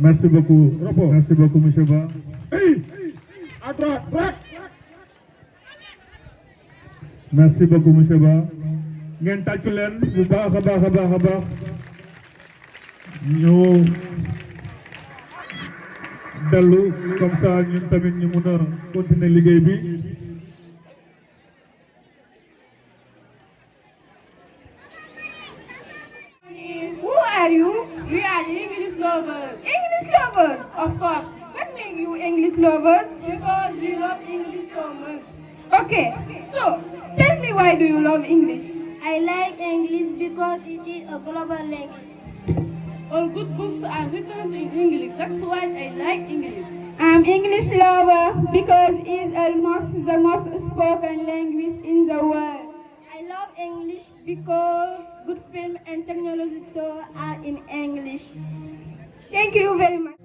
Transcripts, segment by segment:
Merci beaucoup. Merci beaucoup, monsieur Ba. Hey! À droite, droite. Merci beaucoup, monsieur Ba. ngeen tàccu leen bu baax a baax a baax a baax ñu dellu comme ça ñun tamit ñu mun a continuer liggéey bi. Who are you? We are English lovers. English lovers? Of course. What makes you English lovers? Because we love English so much. Okay, so tell me, why do you love English? I like English because it is a global language. All good books are written in English. That's why I like English. I'm English lover because it is almost the most spoken language in the world. I love English because good film and technology tours are in English. Thank you very much.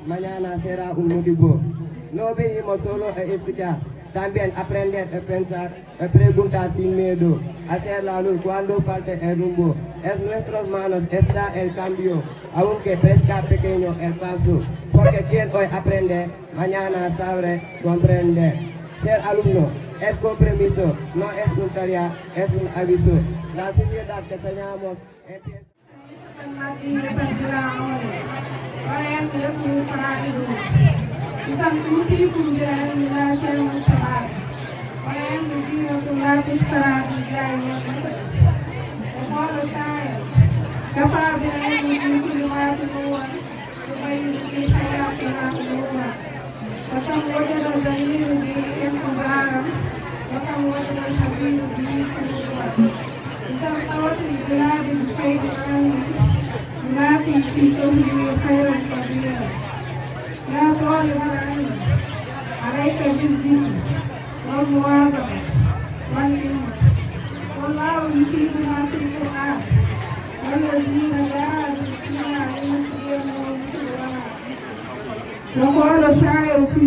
Mañana será un motivo. No venimos solo a escuchar, también aprender a pensar, a preguntar sin miedo, hacer la luz cuando falte el rumbo. En nuestras manos está el cambio, aunque parezca pequeño el paso, porque quien hoy aprende, mañana sabrá comprender. Ser alumno es compromiso, no es un tarea, es un aviso. La sociedad que soñamos empieza. Kalian tidak perlu pernah itu. Kita mesti kumpulan Indonesia yang besar. Kalian mesti menggunakan sekarang Indonesia. Kalau saya, kapal bilang mesti lima semua. Supaya mesti saya pernah semua. Kita wajah dan ini yang penggarang. Kita wajah dan habis ini semua. Kita tahu tidak bisa dengan Nabi itu khairan kabira. Ya Tuhan, alaika bizikr wal muwazabah wal ilm. Wallahu yusibu ma fil Qur'an. Wallazina jahadu fina lanahdiyannahum wa qala sha'iru fi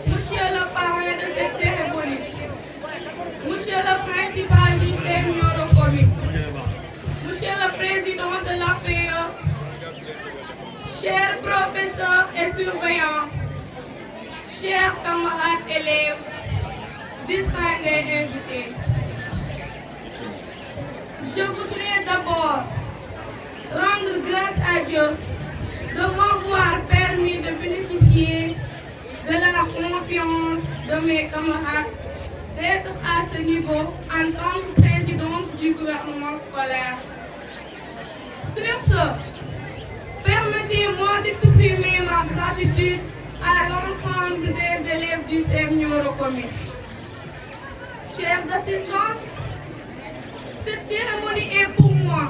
Monsieur le parrain de cette cérémonie, Monsieur le principal du séminaire reconnu, Monsieur le président de l'APE, chers professeurs et surveillants, chers camarades élèves, distingués invités, je voudrais d'abord rendre grâce à Dieu de m'avoir permis de bénéficier de la confiance de mes camarades, d'être à ce niveau en tant que présidente du gouvernement scolaire. Sur ce, permettez-moi d'exprimer ma gratitude à l'ensemble des élèves du séminaire reconnu. Chers assistants, cette cérémonie est pour moi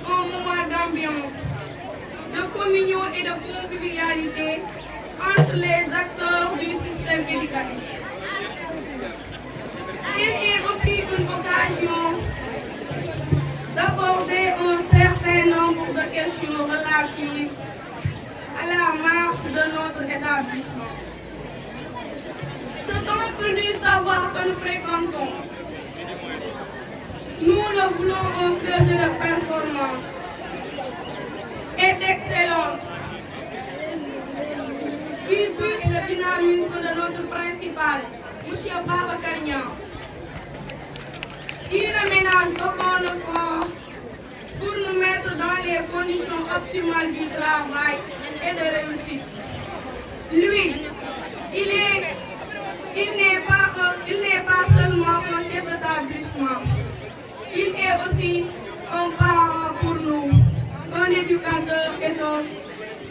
un moment d'ambiance, de communion et de convivialité entre les acteurs du système éducatif. Il est aussi une occasion d'aborder un certain nombre de questions relatives à la marche de notre établissement. Ce temple du savoir que nous fréquentons, nous le voulons un creuset de performance et d'excellence qui puisse le dynamisme de notre principal, M. Babacar Niang, qui ne ménage aucun effort pour nous mettre dans les conditions optimales du travail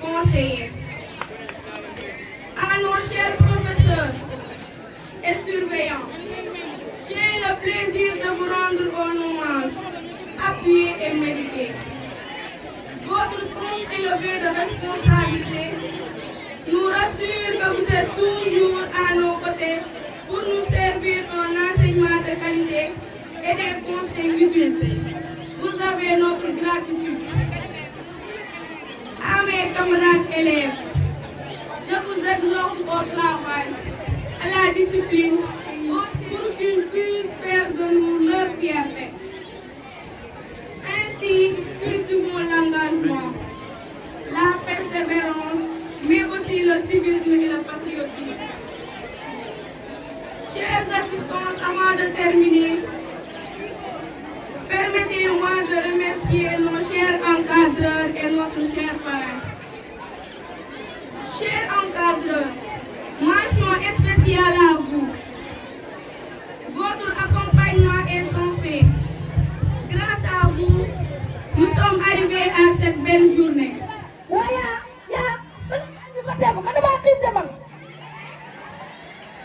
conseillers. À nos chers professeurs et surveillants, j'ai le plaisir de vous rendre un hommage appuyé et mérité. Votre sens élevé de responsabilité nous rassure que vous êtes toujours à nos côtés pour nous servir un enseignement de qualité et des conseils utiles. Vous avez notre gratitude. À mes camarades élèves, je vous exhorte au travail, à la discipline, pour qu'ils puissent faire de nous leur fierté. Ainsi, cultivons l'engagement, la persévérance, mais aussi le civisme et le patriotisme. Chers assistants, avant de terminer, permettez-moi de remercier nos chers encadreurs et notre cher parrain. Chers encadreurs, mention spéciale à vous. Votre accompagnement est sans fait. Grâce à vous, nous sommes arrivés à cette belle journée.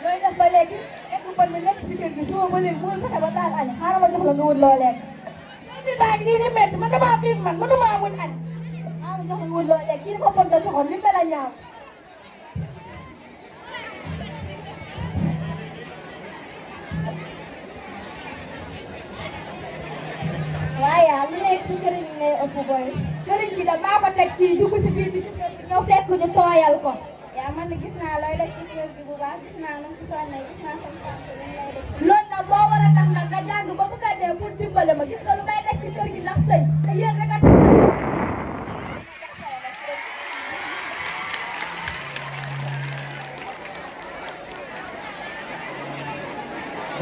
looy def ba léegi egg ban mi nekk si kër gi suba ba léegi bu fexe ba taal añ xaaral ma jox la nga wut loo lekk bi baa ngi nii di métti man damaa xiif man mënuma muñ añ xaaral ma jox la nga wut loo lekk kii dafa bon da soxor li mel a ñaaw waaye lu nekk si këriñ gi ngay ëpp boy këriñ gi da maa ko teg fii dugg si biir di si kër gi ñëw fekk ñu tooyal ko yaa man gis naa looy def si kër gi bu baax gis naa nu mu si sonnee gis naa sama tànk li lay def loolu nag moo war a tax nag nga jàng ba mu gàddee pour dimbale ma gis nga lu may def si kër gi ndax sëy te yéen rek a tax na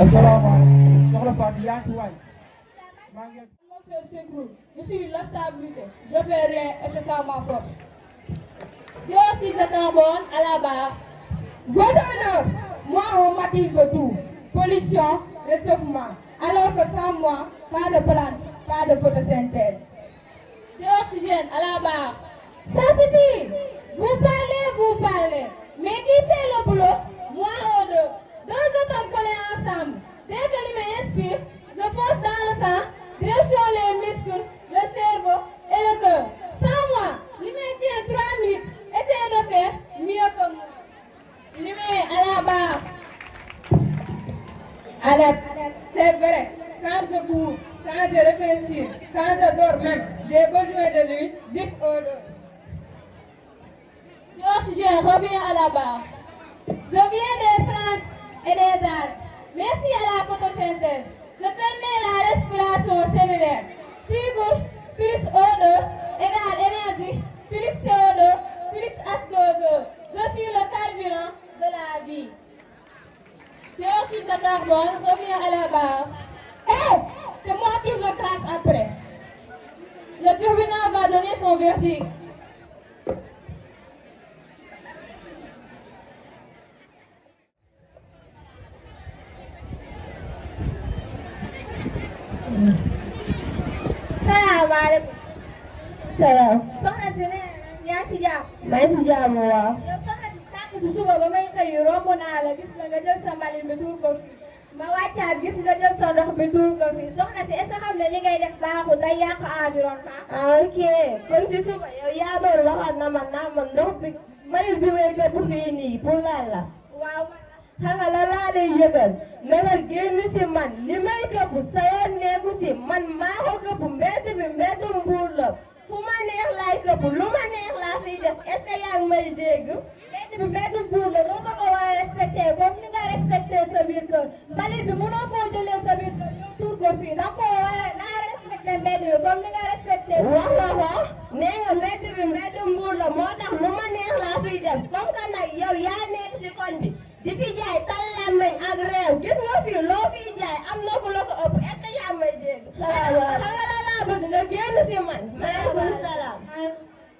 asalaamaaleykum soxna Fatou yaa ngi si waay maa ngi je suis la stabilité je fais rien et c'est ça ma force Dioxyde de carbone à la barre. Votre honneur, moi on m'attise de tout. Pollution, réchauffement. Alors que sans moi, pas de plante, pas de photosynthèse. Dioxygène à la barre. ça suffit vous parlez mais qui fait le boulot moi ou deux atomes collés ensemble dès que l'humain inspire je force dans le sang direction les muscles le cerveau et le cœur sans moi l'humain tient 3 minutes essayez de faire mieux que moi l'humain à la barre Alerte, c'est vrai. Quand je cours, quand je réfléchis, quand je dors même, j'ai besoin de lui, vif odeur. Dioxygène revient à la barre. Je viens des plantes et des arbres. Merci à la photosynthèse. Je permets la respiration cellulaire. Sucre plus O2 égale énergie plus CO2 plus H2O. Je suis le carburant de la vie. Dioxyde de carbone revient à la barre. Hé, c'est moi qui le trace après. Le tribunal va donner son verdict. Salaamaaleykum. Salaam. Soxna si ne yaa si jàmm. maa ngi si jàmm waaw. yow soxna si sànq si suba ba may xëy romb naa la gis la nga jël sa mbalit bi tuur ko fii ma wàccaat gis nga jël sa ndox bi tuur ko fii soxna si est-ce que xam ne li ngay def baaxul day yàq environnement. ah ok kon si suba yow yaa doon waxaat na man naa man ndox bi mbalit bi may gëpp fii nii pour laal la. waaw xam nga la laa lay yëgal na nga génn si man li may gëpp sa yoon nekku si man maa ko gëpp mbedd bi mbeddu Mbuur la fu ma neex laay gëpp lu ma neex laa fiy def est ce que yaa ngi may dégg. mbedd bi mbeddu Mbuur la loolu nga ko war a respecté comme ni nga respecté sa biir kër mbalit bi mënoo koo jëlee sa biir kër yow tuur ko fii da nga koo war a da nga respecté mbedd bi comme ni nga respecté. wax nga ko nee nga mbedd bi mbeddu Mbuur la moo tax lu ma neex laa fiy def comme que nag yow yaa nekk si koñ bi di fi jaay tàllameñ ak réew gis nga fii loo fiy jaay am na ku la ko ëpp est ce que yaa may dégg. salaamaaleykum xam nga la laa bëgg nga génn si man. maaleykum salaam.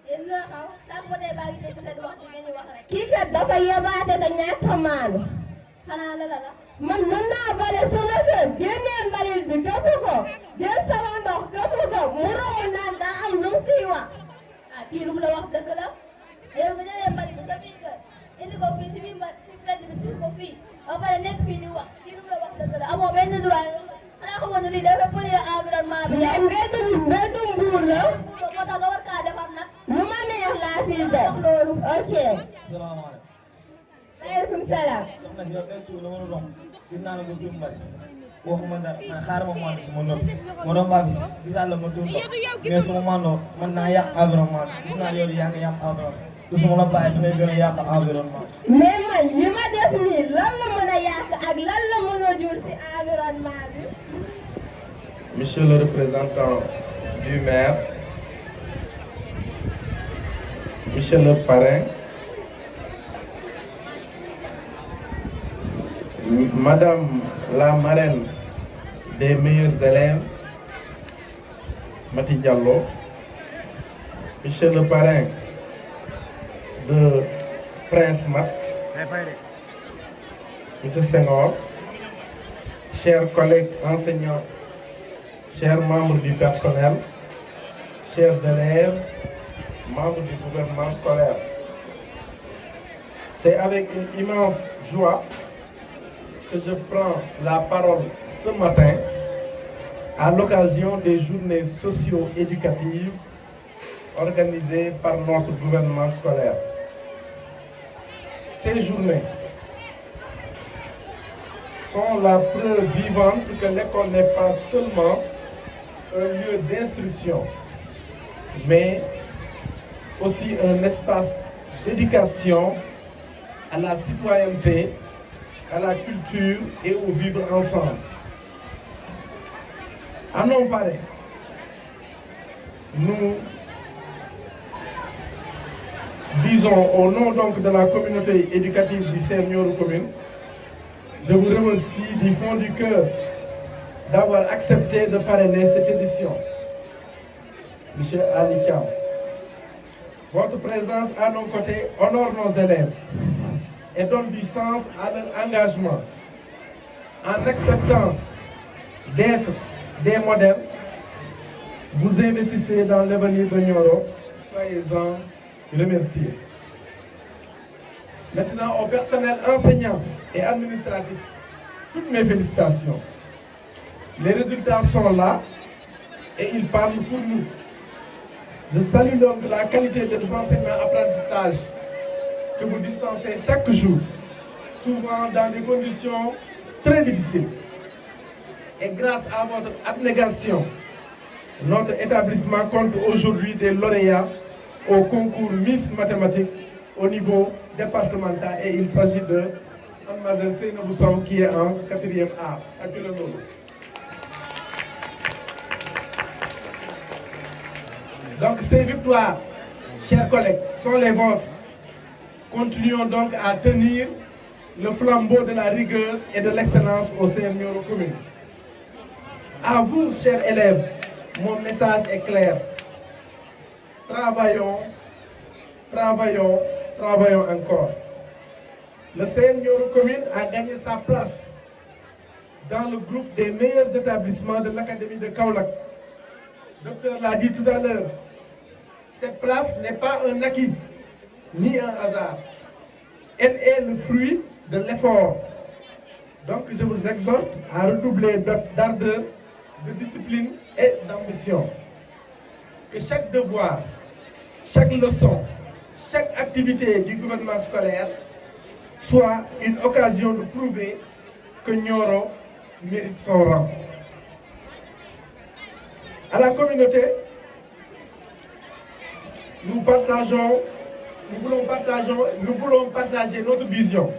yéen loo xaw sàmpote baa ngi dégg seen wax ngeen di wax rek. kii kat dafa yebaate te ñàkk a maanu. xanaa la la. man mën naa bale sama kër génnee mbalit bi gëpp ko jël sama ndox gëpp ko mu romb naan daa am lu mu siy wax. kii lu mu la wax dëgg la yow nga jëlee mbalit sa biir kër indi ko fii si biir mbalit si mbedd bi tuur ko fii ba pare nekk fii di wax kii lu mu la wax dëgg la amoo benn droit xanaa xamoon ne lii dafay polluer environnement bi yow. mbéyum buur la. moo tax nga war kaa defar nag. lu ma neex laa fii def. loolu ok. salaamaaleykum. maaleykum salaam. soxna si yow tey suuf la war a dox gis naa la nga tuur mbali waxuma dara man xaaral ma mànd suma nopp ma doon baax bi gisaat la ma tuur ndox mais suma màndoo mën naa yàq environnement bi gis naa yow di yàq environnement te su ma la bàyyi dafay gën a yàq environnement. mais man li ma def nii lan la mën a yàq ak lan la mën a jur ci environnement bi. Monsieur le représentant du maire, Monsieur le parrain, Madame la marraine des meilleurs élèves, Mati Diallo, Monsieur le parrain de Prince Mat, Monsieur Senghor, chers collègues enseignants, chers membres du personnel, chers élèves, membres du gouvernement scolaire. C'est avec une immense joie que je prends la parole ce matin à l'occasion des journées socio-éducatives organisées par notre gouvernement scolaire. Ces journées sont la preuve vivante que l'école n'est pas seulement un lieu d'instruction, mais aussi un espace d'éducation à la citoyenneté, à la culture et au vivre ensemble. À non pareil, nous disons au nom donc de la communauté éducative du CEM Nioro Commune, je vous remercie du fond du cœur d'avoir accepté de parrainer cette édition. Monsieur Ali Cham, votre présence à nos côtés honore nos élèves et donne du sens à leur engagement. En acceptant d'être des modèles, vous investissez dans l'avenir de Nioro. Soyez-en remerciés. Maintenant, au personnel enseignant et administratif, toutes mes félicitations. Les résultats sont là et ils parlent pour nous. Je salue donc la qualité des enseignements-apprentissages que vous dispensez chaque jour, souvent dans des conditions très difficiles. Et grâce à votre abnégation, notre établissement compte aujourd'hui des lauréats au concours Miss Mathématiques au niveau départemental et il s'agit de Mademoiselle Seynabou Sow qui est en 4e A à Pilonolo. Donc ces victoires, chers collègues, sont les vôtres. Continuons donc à tenir le flambeau de la rigueur et de l'excellence au CEM Nioro Commune. À vous, chers élèves, mon message est clair. Travaillons, travaillons, travaillons encore. Le CEM Nioro Commune a gagné sa place dans le groupe des meilleurs établissements de l'Académie de Kaolack. Le docteur l'a dit tout à l'heure, cette place n'est pas un acquis, ni un hasard. Elle est le fruit de l'effort. Donc je vous exhorte à redoubler d'ardeur, de discipline et d'ambition. Que chaque devoir, chaque leçon, chaque activité du gouvernement scolaire soit une occasion de prouver que Nioro mérite son rang. À la communauté, nous voulons partager notre vision.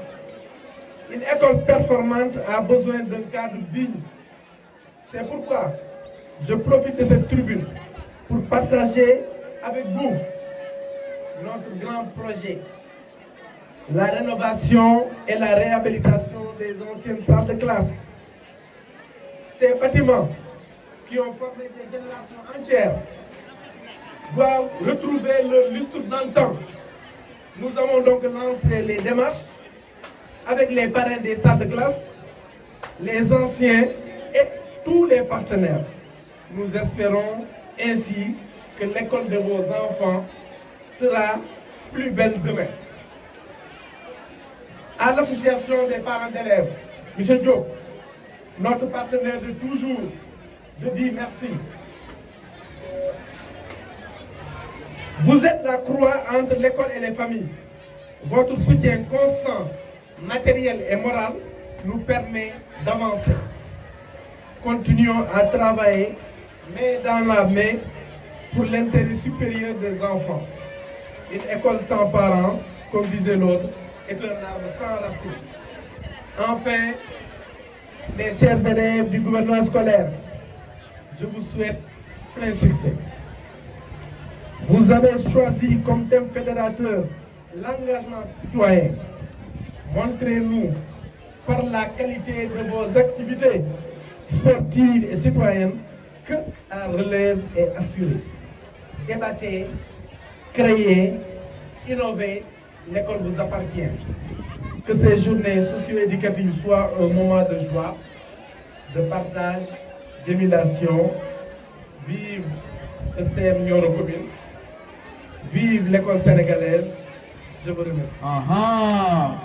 Une école performante a besoin d'un cadre digne. C'est pourquoi je profite de cette tribune pour partager avec vous notre grand projet, la rénovation et la réhabilitation des anciennes salles de classe. Ces bâtiments qui ont formé des générations entières doivent retrouver leur lustre d'antan. Nous avons donc lancé les démarches avec les parrains des salles de classe, les anciens et tous les partenaires. Nous espérons ainsi que l'école de vos enfants sera plus belle demain. À l'association des parents d'élèves, M. Diop, notre partenaire de toujours, je dis merci. Vous êtes la croix entre l'école et les familles. Votre soutien constant, matériel et moral nous permet d'avancer. Continuons à travailler main dans la main pour l'intérêt supérieur des enfants. Une école sans parents, comme disait l'autre, est un arbre sans racines. Enfin, mes chers élèves du gouvernement scolaire, je vous souhaite plein succès. Vous avez choisi comme thème fédérateur l'engagement citoyen. Montrez-nous par la qualité de vos activités sportives et citoyennes que la relève est assurée. Débattez, créez, innovez, l'école vous appartient. Que ces journées socio-éducatives soient un moment de joie, de partage, d'émulation. Vive le CM Nioro Commune. Vive l'école sénégalaise. Je vous remercie.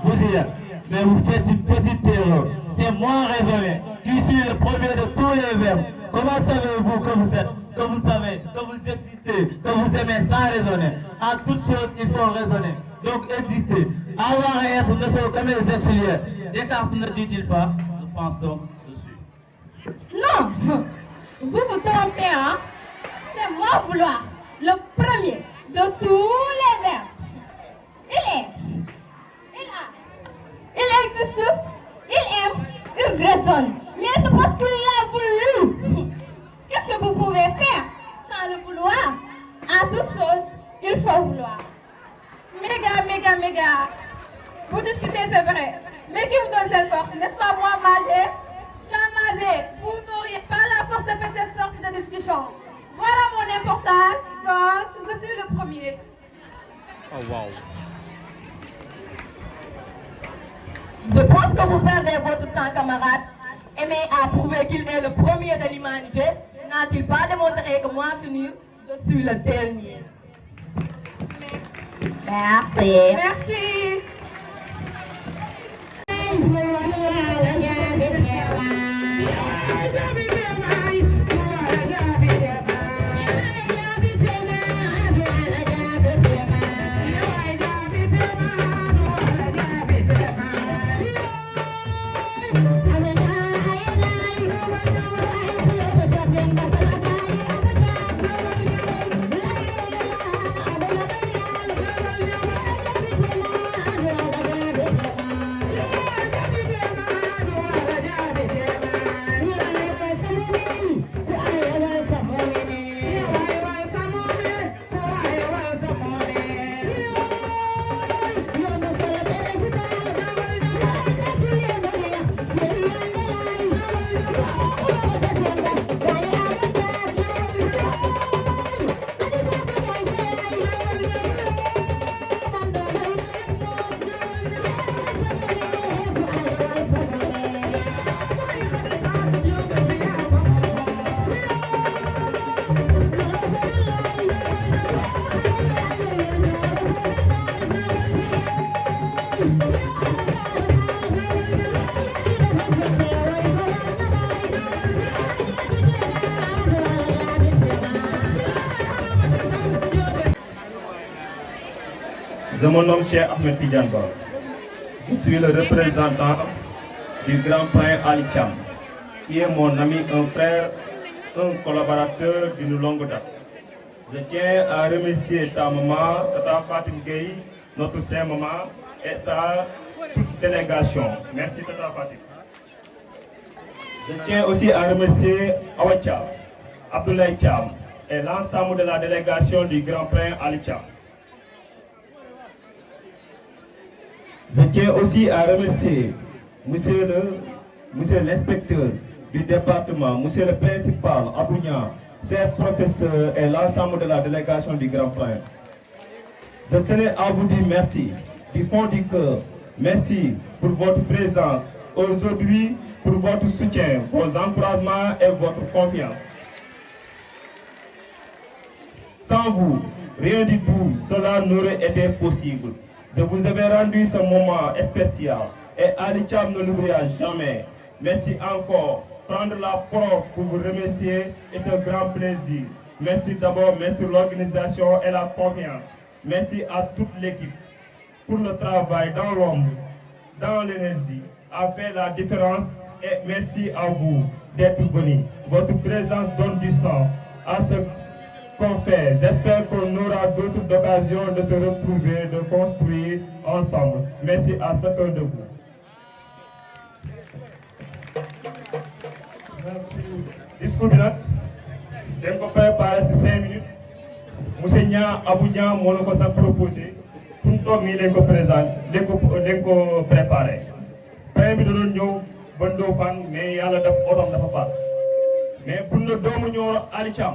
Vous êtes, mais vous faites une petite erreur. C'est moi raisonné, qui suis le premier de tous les verbes. Comment savez-vous que vous êtes, que vous savez, que vous existez, que vous aimez sans raisonner? En toutes choses, il faut raisonner. Donc exister. Avoir et être ne sont que mes auxiliaires. Descartes ne dit-il pas? Je pense donc dessus. Non, vous vous trompez, hein? C'est moi vouloir, le premier de tous les verbes. Il est, il a, il existe, il aime, il raisonne. Mais c'est parce qu'il l'a voulu. Qu'est-ce que vous pouvez faire sans le vouloir? À toute chose, il faut vouloir. Méga. Vous discutez, c'est vrai. Mais qui vous donne cette force? N'est-ce pas moi, Magé? Chamazé, vous n'auriez pas la force de faire cette sorte de discussion. Voilà mon importance. Donc, je suis le premier. Oh wow. Je pense que vous perdez votre temps, camarade. Aimer à prouver qu'il est le premier de l'humanité. N'a-t-il pas démontré que moi, finir, je suis le dernier? Merci. Merci. Je me nomme Cheikh Ahmed Tidiane Ba. Je suis le représentant du grand prince Ali Thiam, qui est mon ami, un frère, un collaborateur d'une longue date. Je tiens à remercier ta maman, Tata Fatim Gueye, notre chère maman, et sa toute délégation. Merci Tata Fatim. Je tiens aussi à remercier Awacha, Abdoulaye Thiam et l'ensemble de la délégation du grand prince Ali Thiam. Je tiens aussi à remercier monsieur l'inspecteur du département, monsieur le principal Abounia, ses professeurs et l'ensemble de la délégation du Grand Prince. Je tenais à vous dire merci du fond du cœur. Merci pour votre présence aujourd'hui, pour votre soutien, vos encouragements et votre confiance. Sans vous, Rien du tout, cela n'aurait été possible. Je vous avais rendu ce moment spécial et Ali Thiam ne l'oubliera jamais. Merci encore. Prendre la parole pour vous remercier est un grand plaisir. Merci d'abord, merci l'organisation et la confiance. Merci à toute l'équipe pour le travail dans l'ombre, dans l'énergie, a fait la différence et merci à vous d'être venus. Votre présence donne du sens à ce qu'on fait. J'espère qu'on aura d'autres occasions de se retrouver, de construire ensemble. Merci à chacun de vous. Discours bi nag dañ ko préparé ci 5 minutes monsieur Niang Abou Niang moo la ko sax proposé fu mu toog nii lañ ko présenté dañ ko préparé. Premier bi da doon ñëw ba Ndofane mais yàlla def otom dafa paat mais pour na doomu Nioro Ali Thiam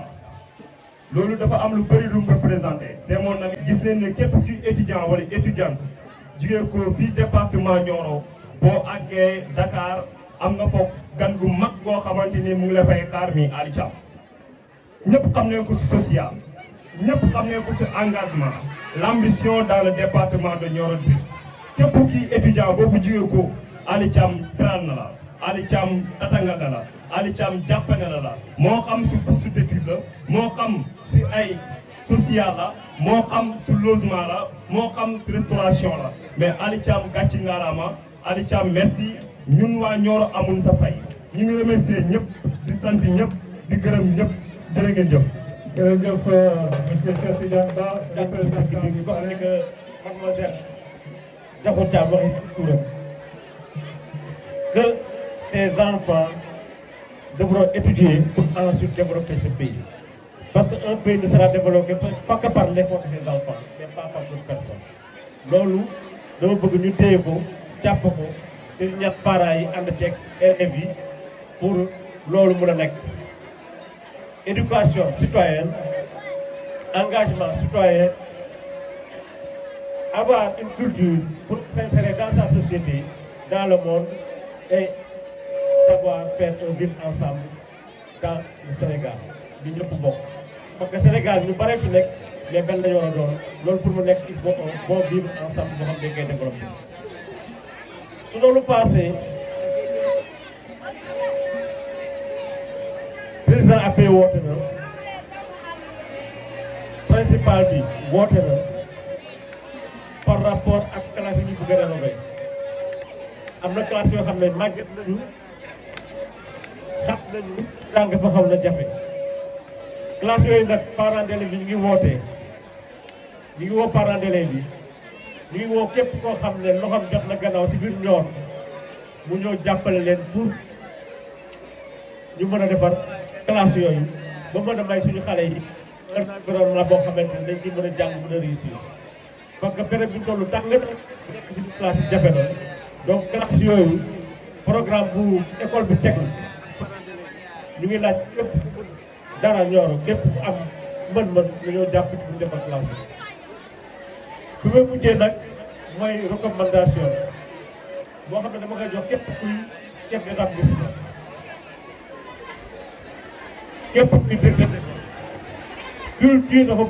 loolu dafa am lu bëri lu mu représenté. C'est mon ami gis nañ ne képp ci étudiant wala étudiante jugee ko fii département Nioro boo àggee Dakar am nga foog gan gu mag goo xamante ni mu ngi la fay xaar mi Ali Thiam ñëpp xam nañ ko si social ñëpp xam nañ ko si engagement l'ambition dans le département de Nioro bi képp kii étudiant boo fa jugee ko Ali Thiam teral na la Ali Thiam tatanga na la Ali Thiam jàppane na la moo xam si bourse d'étude la moo xam si ay social la moo xam si logement la moo xam si restauration la mais Ali Thiam gàcci ngaaraama Ali Thiam merci ñun waa Nioro amuñ sa fay ñu ngi remercier ñëpp di sant ñëpp di gërëm ñëpp jërë ngeen jëf. jërëjëf monsieur Cheikh Tidiane Ba représentant bi ko xam ne que mademoiselle Diakhou Thiam waxi turam que ces enfants devront étudier pour ensuite développer ce pays. Parce qu'un pays ne sera développé pas que par l'effort de ses enfants, mais pas par d'autres personnes. loolu dama bëgg ñu téye ko jàpp ko te ñett parents yi ànd ceeg élèves yi pour loolu mën a nekk. Éducation citoyenne, engagement citoyen, avoir une culture pour s'insérer dans sa société, dans le monde et savoir faire un vivre ensemble dans le Sénégal bi ñëpp bokk. Parce que Sénégal ñu bare fi nekk mais benn la ñu war a doon loolu pour mu nekk il faut un bon vivre ensemble boo xam ne dañ koy développer. Su loolu passé président AP woote na principal bi woote na par rapport ak classe yi ñu bëgg a rénover. Am na classe yoo xam ne màgget nañu xat nañu jàng fa xam na jafe classe yooyu nag parents d'élèves yi ñu ngi wootee ñu ngi woo parents d'élèves yi ñu ngi woo képp koo xam ne loxoom jot na gannaaw si biir Nioro mu ñëw jàppale leen pour ñu mën a defar classe yooyu ba mën a may suñu xale yi un environnement boo xamante ne dañ ci mën a jàng mën a réussir parce que période bi ñu toll tàng nekk si classe yi jafe na donc classe yooyu programme bu école bi tegu ñu ngi laaj képp dara Nioro képp am mën-mën ñu ñëw jàpp ci bu defar classe yi. Fi may mujjee nag mooy recommandation boo xam ne dama koy jox képp kuy chef d'établissement képp kuy directeur culture dafa